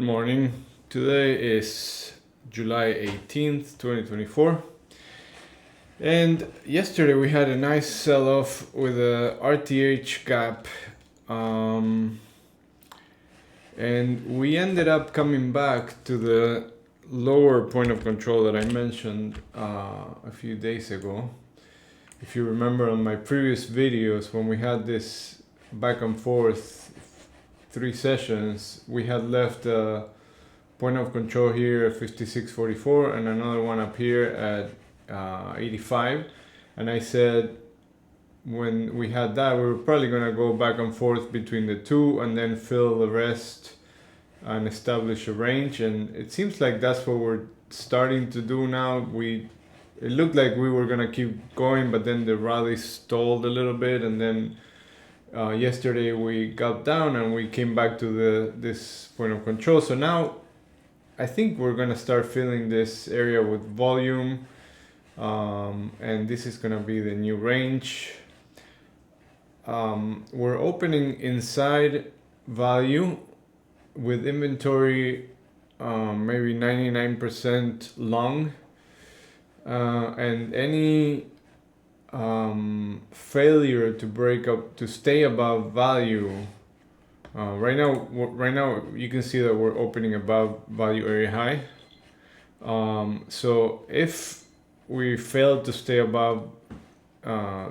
morning. Today is July 18th, 2024. And yesterday we had a nice sell-off with a RTH gap. And we ended up coming back to the lower point of control that I mentioned a few days ago. If you remember on my previous videos, when we had this back and forth 3 sessions, we had left a point of control here at 56.44 and another one up here at 85. And I said when we had that, we were probably going to go back and forth between the two and then fill the rest and establish a range. And it seems like that's what we're starting to do now. It looked like we were going to keep going, but then the rally stalled a little bit, and then yesterday we got down and we came back to this point of control. So now I think we're going to start filling this area with volume, and this is going to be the new range. We're opening inside value with inventory maybe 99% long, and any failure to break up to stay above value. Right now you can see that we're opening above value area high. So if we fail to stay above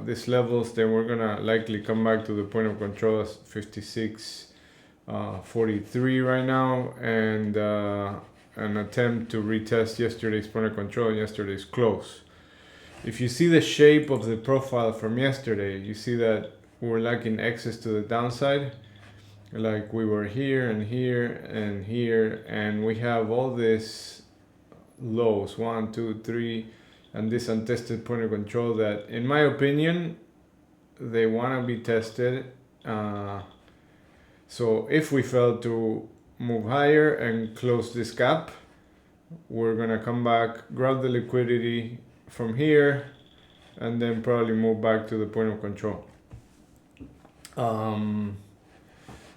these levels, then we're gonna likely come back to the point of control as 56.43 right now, and an attempt to retest yesterday's point of control and yesterday's close. If you see the shape of the profile from yesterday, you see that we're lacking access to the downside. Like we were here and here and here, and we have all these lows, 1, 2, 3, and this untested point of control that, in my opinion, they want to be tested. So if we fail to move higher and close this gap, we're gonna come back, grab the liquidity from here, and then probably move back to the point of control.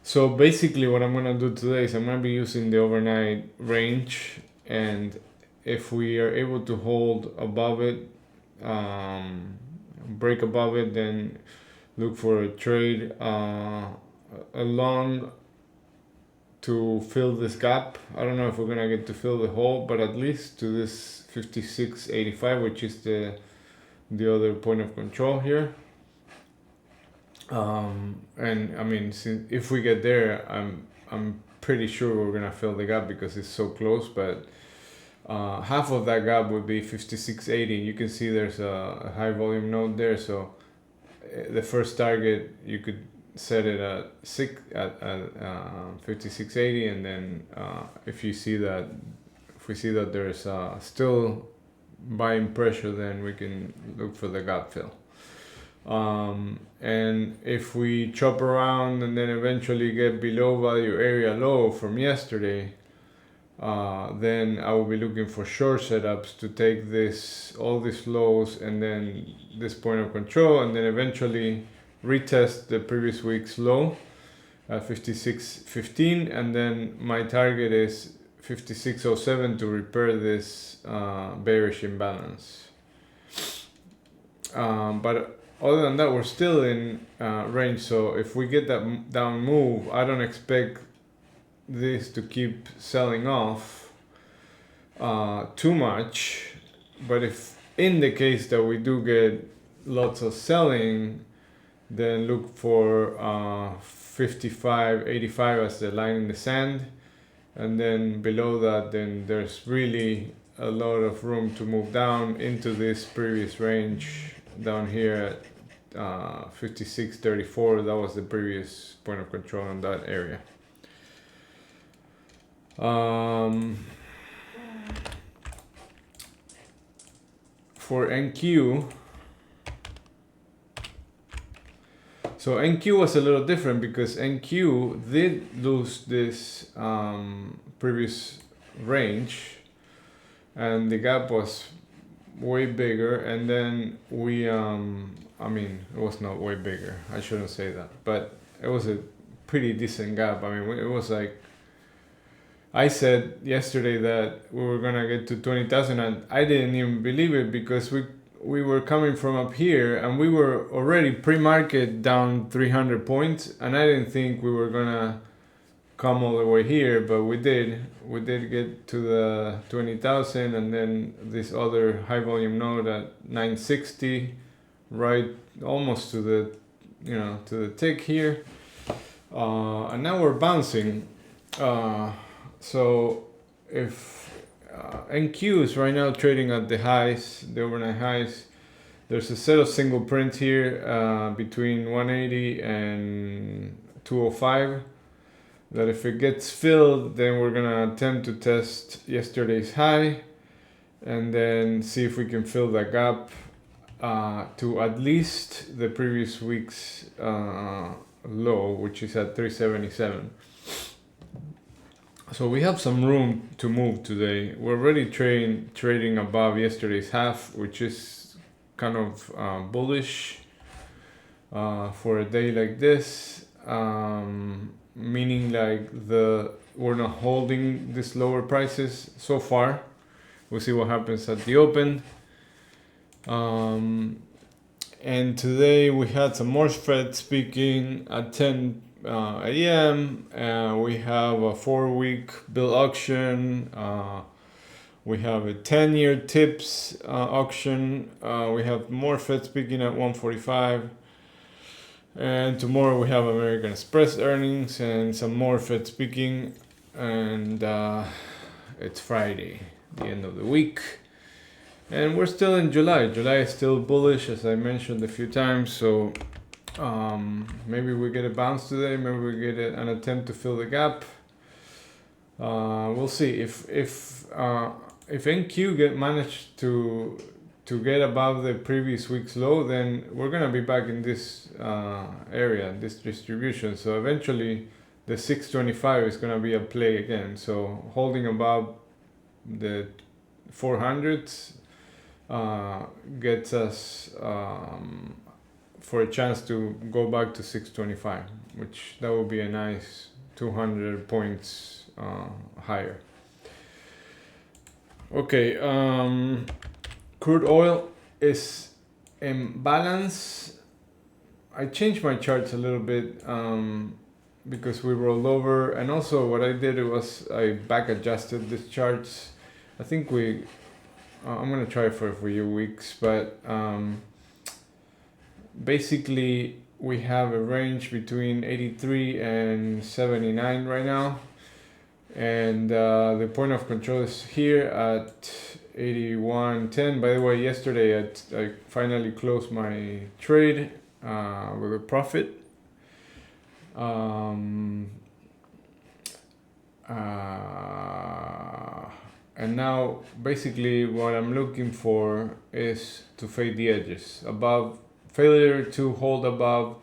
So basically what I'm gonna do today is I'm gonna be using the overnight range, and if we are able to hold above it, break above it, then look for a trade along to fill this gap. I don't know if we're gonna get to fill the hole, but at least to this 56.85, which is the other point of control here. And I mean, if we get there, I'm pretty sure we're gonna fill the gap because it's so close. But half of that gap would be 56.80. You can see there's a high volume node there, so the first target you could set it at 56.80, and then if we see that there's still buying pressure, then we can look for the gap fill. And if we chop around and then eventually get below value area low from yesterday, then I will be looking for short setups to take all these lows and then this point of control, and then eventually retest the previous week's low at 56.15, and then my target is 56.07 to repair this bearish imbalance. But other than that, we're still in range. So if we get that down move, I don't expect this to keep selling off too much. But if in the case that we do get lots of selling, then look for 55.85 as the line in the sand. And then below that, then there's really a lot of room to move down into this previous range down here at 56.34. That was the previous point of control in that area. For NQ, so NQ was a little different because NQ did lose this previous range, and the gap was way bigger, and then we I mean, it was not way bigger, I shouldn't say that, but it was a pretty decent gap. I mean, it was like I said yesterday that we were gonna get to 20,000, and I didn't even believe it because we were coming from up here and we were already pre-market down 300 points, and I didn't think we were gonna come all the way here, but we did. We did get to the 20,000, and then this other high volume node at 960, right almost to the to the tick here, and now we're bouncing. So if NQ is right now trading at the highs, the overnight highs, there's a set of single prints here between 180 and 205 that if it gets filled, then we're gonna attempt to test yesterday's high and then see if we can fill that gap to at least the previous week's low, which is at 377. So we have some room to move today. We're already trading above yesterday's half, which is kind of bullish for a day like this. Meaning like we're not holding these lower prices so far. We'll see what happens at the open. And today we had some more Fed speaking at 10 a.m. We have a 4-week bill auction. We have a 10-year tips auction. We have more Fed speaking at 1:45. And tomorrow we have American Express earnings and some more Fed speaking. And it's Friday, the end of the week. And we're still in July. July is still bullish, as I mentioned a few times. So maybe we get a bounce today. Maybe we get an attempt to fill the gap. We'll see. If NQ managed to get above the previous week's low, then we're gonna be back in this area, this distribution. So eventually, the 625 is gonna be a play again. So holding above the 400s gets us for a chance to go back to 625, which that would be a nice 200 points higher. Okay, crude oil is in balance. I changed my charts a little bit because we rolled over, and also what I did was I back adjusted these charts. I think I'm gonna try for a few weeks, but basically we have a range between 83 and 79 right now, and the point of control is here at 81.10. By the way, yesterday I finally closed my trade with a profit. And now basically what I'm looking for is to fade the edges above, failure to hold above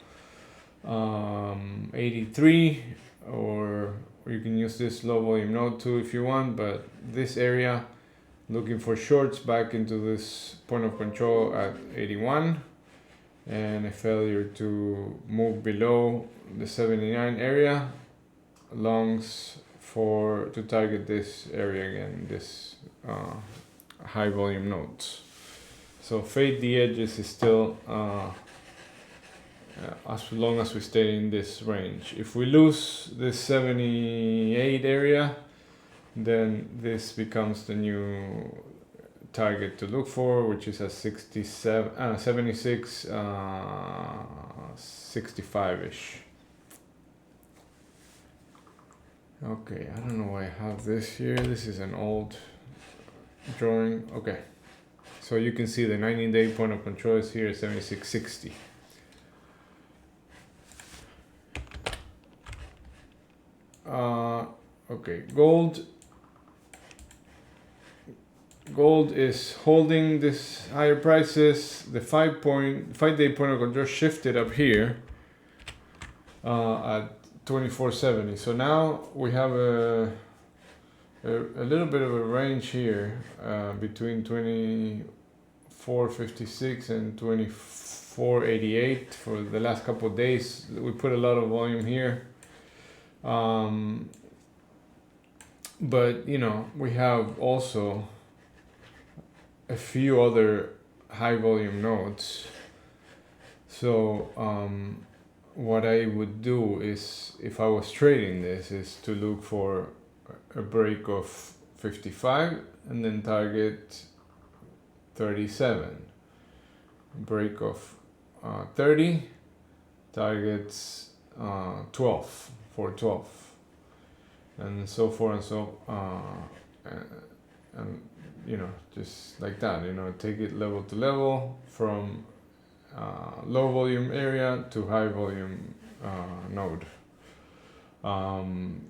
83, or you can use this low volume node too if you want, but this area, looking for shorts back into this point of control at 81, and a failure to move below the 79 area, longs to target this area again, this high volume nodes. So fade the edges is still as long as we stay in this range. If we lose this 78 area, then this becomes the new target to look for, which is a 76, 65-ish. Okay, I don't know why I have this here. This is an old drawing. Okay, so you can see the 90-day point of control is here, 76.60. Okay, gold is holding this higher prices. The 5-day point of control shifted up here at 2470. So now we have a little bit of a range here between 2456 and 2488 for the last couple of days. We put a lot of volume here. But you know, we have also a few other high volume nodes. So what I would do is, if I was trading this, is to look for a break of 55 and then target 37. Break of 30, targets 12, 412, and so forth and so and you know, just like that, you know, take it level to level from low volume area to high volume node.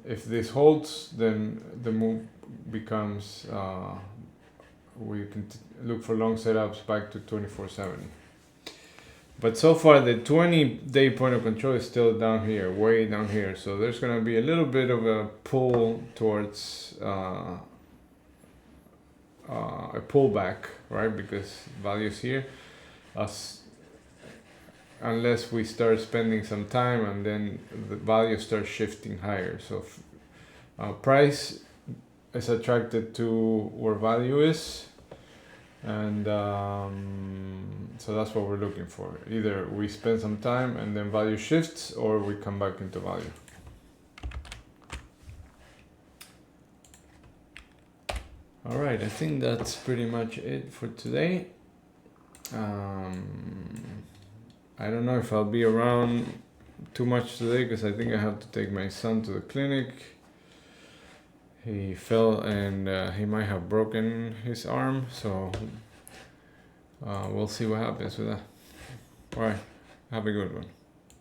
If this holds, then the move becomes we can look for long setups back to 24/7. But so far the 20-day point of control is still down here, way down here. So there's going to be a little bit of a pull towards a pullback, right? Because value's here. Unless we start spending some time and then the value starts shifting higher. So price is attracted to where value is, and so that's what we're looking for. Either we spend some time and then value shifts, or we come back into value. All right, I think that's pretty much it for today. I don't know if I'll be around too much today because I think I have to take my son to the clinic. He fell and he might have broken his arm, so we'll see what happens with that. All right, have a good one.